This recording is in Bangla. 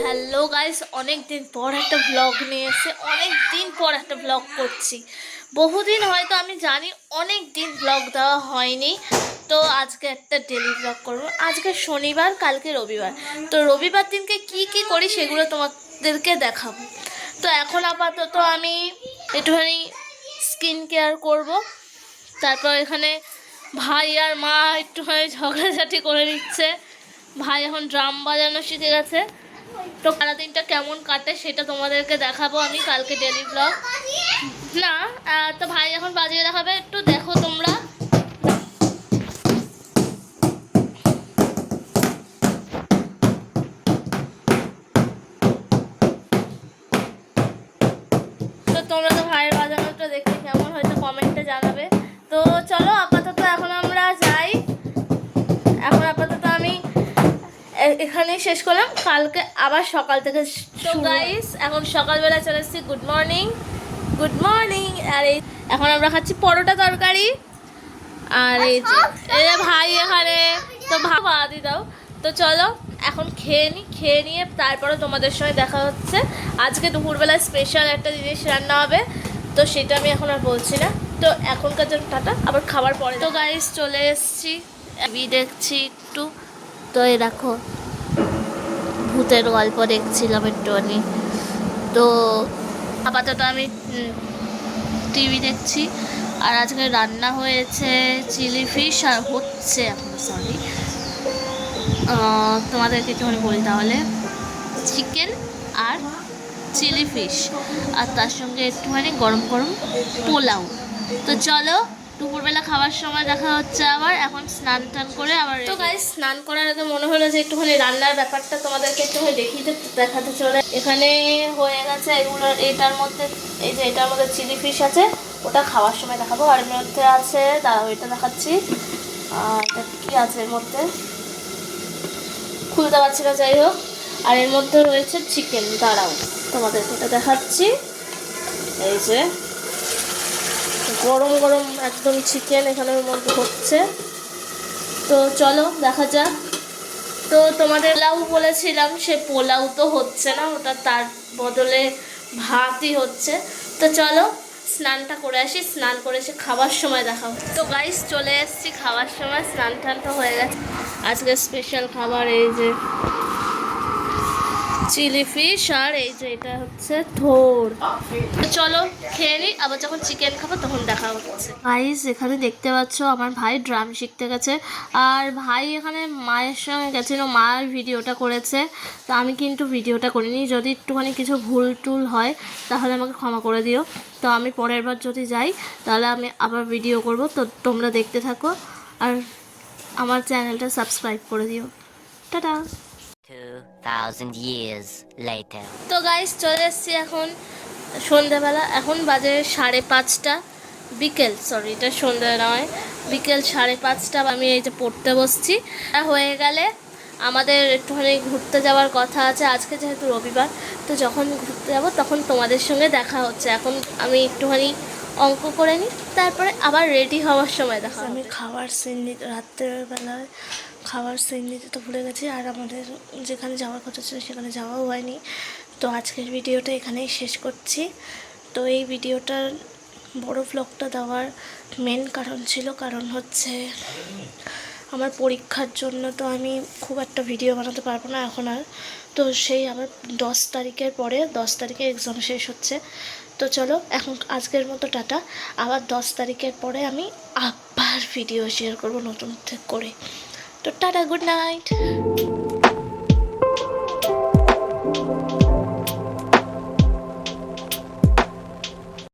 হ্যালো গাইস, অনেক দিন পর একটা ব্লগ নিয়ে এসে অনেক দিন পর একটা ব্লগ করছি। বহুদিন হয়তো আমি জানি, অনেক দিন ব্লগ দেওয়া হয়নি। তো আজকে একটা ডেলি ব্লগ করবো। আজকে শনিবার, কালকে রবিবার। তো রবিবার দিনকে কি কি করি সেগুলো তোমাদেরকে দেখাবো। তো এখন আপাতত আমি একটুখানি স্কিন কেয়ার করবো। তারপর এখানে ভাই আর মা একটুখানি ঝগড়াঝাটি করে নিচ্ছে। ভাই এখন ড্রাম বাজানো শিখে গেছে। তো সারাদিনটা কেমন কাটে সেটা তোমাদেরকে দেখাবো আমি কালকে ডেলি ব্লগ। না, তো ভাই এখন বাজিয়ে দেখাবে, একটু দেখো তোমরা। তো তোমরা তো ভাইয়ের বাজানোটা দেখে কেমন হয়তো কমেন্টে জানাবে। তো চলো আপাতত এখন আমরা যাই। এখন আপাতত আমি এখানেই শেষ করলাম, কালকে আবার সকাল থেকে। তো গাইস এখন সকালবেলা চলে এসেছি। Good morning, good morning. আর এই এখন আমরা খাচ্ছি পরোটা তরকারি। আর এই যে ভাই এখানে, তো ভাদি দাও। তো চলো এখন খেয়ে নিয়ে তারপরে তোমাদের সঙ্গে দেখা হচ্ছে। আজকে দুপুরবেলায় স্পেশাল একটা জিনিস রান্না হবে, তো সেটা আমি এখন আর বলছি না। তো এখনকার জন্য টাটা, আবার খাবার পরে। তো গাইস চলে এসেছি, দেখছি একটু। তো এই দেখো, ভূতের গল্প দেখছিলাম একটুখানি। তো আপাতত আমি টিভি দেখছি। আর আজকে রান্না হয়েছে চিলি ফিশ, আর হচ্ছে এখন সরি তোমাদেরকে একটুখানি বলি তাহলে, চিকেন আর চিলি ফিশ, আর তার সঙ্গে একটুখানি গরম গরম পোলাও। তো চলো দুপুরবেলা খাবার সময় দেখা হচ্ছে আবার। এখন স্নান টান করে আবার। তো গাইস স্নান করার আগে মনে হলো যে একটুখানি রান্নার ব্যাপারটা তোমাদেরকে একটুখানি দেখাতে চলে। এখানে হয়ে গেছে এগুলো, এটার মধ্যে এই যে এটার মধ্যে চিলি ফিশ আছে, ওটা খাওয়ার সময় দেখাবো। আর এর মধ্যে আছে, দাঁড়াও এটা দেখাচ্ছি। এটা কী আছে এর মধ্যে খুলতে পারছি না, যাই হোক। আর এর মধ্যে রয়েছে চিকেন, দাঁড়াও তোমাদেরকে এটা দেখাচ্ছি। এই যে গরম গরম একদম চিকেন এখানের মধ্যে হচ্ছে। তো চলো দেখা যাক। তো তোমাদের পোলাও বলেছিলাম, সে পোলাও তো হচ্ছে না, ওটা তার বদলে ভাতই হচ্ছে। তো চলো স্নানটা করে আসি, স্নান করে এসে খাবার সময় দেখাবো। তো গাইস চলে এসেছি খাবার সময়, স্নান টানটা হয়ে গেছে। আজকে স্পেশাল খাবার এই যে চিলি ফিশ, আর এই যে এটা হচ্ছে থোর। তো চলো খেয়ে নিই, আবার যখন চিকেন খাবো তখন দেখা হচ্ছে। গাইস এখানে দেখতে পাচ্ছ আমার ভাই ড্রাম শিখতে গেছে। আর ভাই এখানে মায়ের সঙ্গে গেছিলো, মায়ের ভিডিওটা করেছে। তো আমি কিন্তু ভিডিওটা করিনি। যদি একটুখানি কিছু ভুল টুল হয় তাহলে আমাকে ক্ষমা করে দিও। তো আমি পরের বার যদি যাই তাহলে আমি আবার ভিডিও করব। তো তোমরা দেখতে থাকো আর আমার চ্যানেলটা সাবস্ক্রাইব করে দিও। টাটা। 2000 years later. তো গাইস চলে এসেছি এখন সন্ধ্যাবেলা। এখন বাজে 5:30 বিকেল, সরি এটা সন্ধ্যা নয়, বিকেল 5:30। আমি এই যে পড়তে বসছি। হয়ে গেলে আমাদের একটুখানি ঘুরতে যাওয়ার কথা আছে আজকে, যেহেতু রবিবার। তো যখন ঘুরতে যাব তখন তোমাদের সঙ্গে দেখা হচ্ছে। এখন আমি একটুখানি অঙ্ক করে নিই, তারপরে আবার রেডি হওয়ার সময় দেখা। আমি খাবার সিন নিতে, রাত্রেবেলায় খাবার সিন নিতে তো ভুলে গেছি। আর আমাদের যেখানে যাওয়ার কথা ছিল সেখানে যাওয়াও হয়নি। তো আজকের ভিডিওটা এখানেই শেষ করছি। তো এই ভিডিওটার বড় ব্লগটা দেওয়ার মেন কারণ ছিল, কারণ হচ্ছে আমার পরীক্ষার জন্য তো আমি খুব একটা ভিডিও বানাতে পারবো না এখন আর। তো সেই আবার 10 তারিখের পরে, 10 তারিখে এক্সাম শেষ হচ্ছে। তো চলো এখন আজকের মতো টাটা। আবার 10 তারিখের পরে আমি আবার ভিডিও শেয়ার করবো নতুন করে। তো টাটা, গুড নাইট।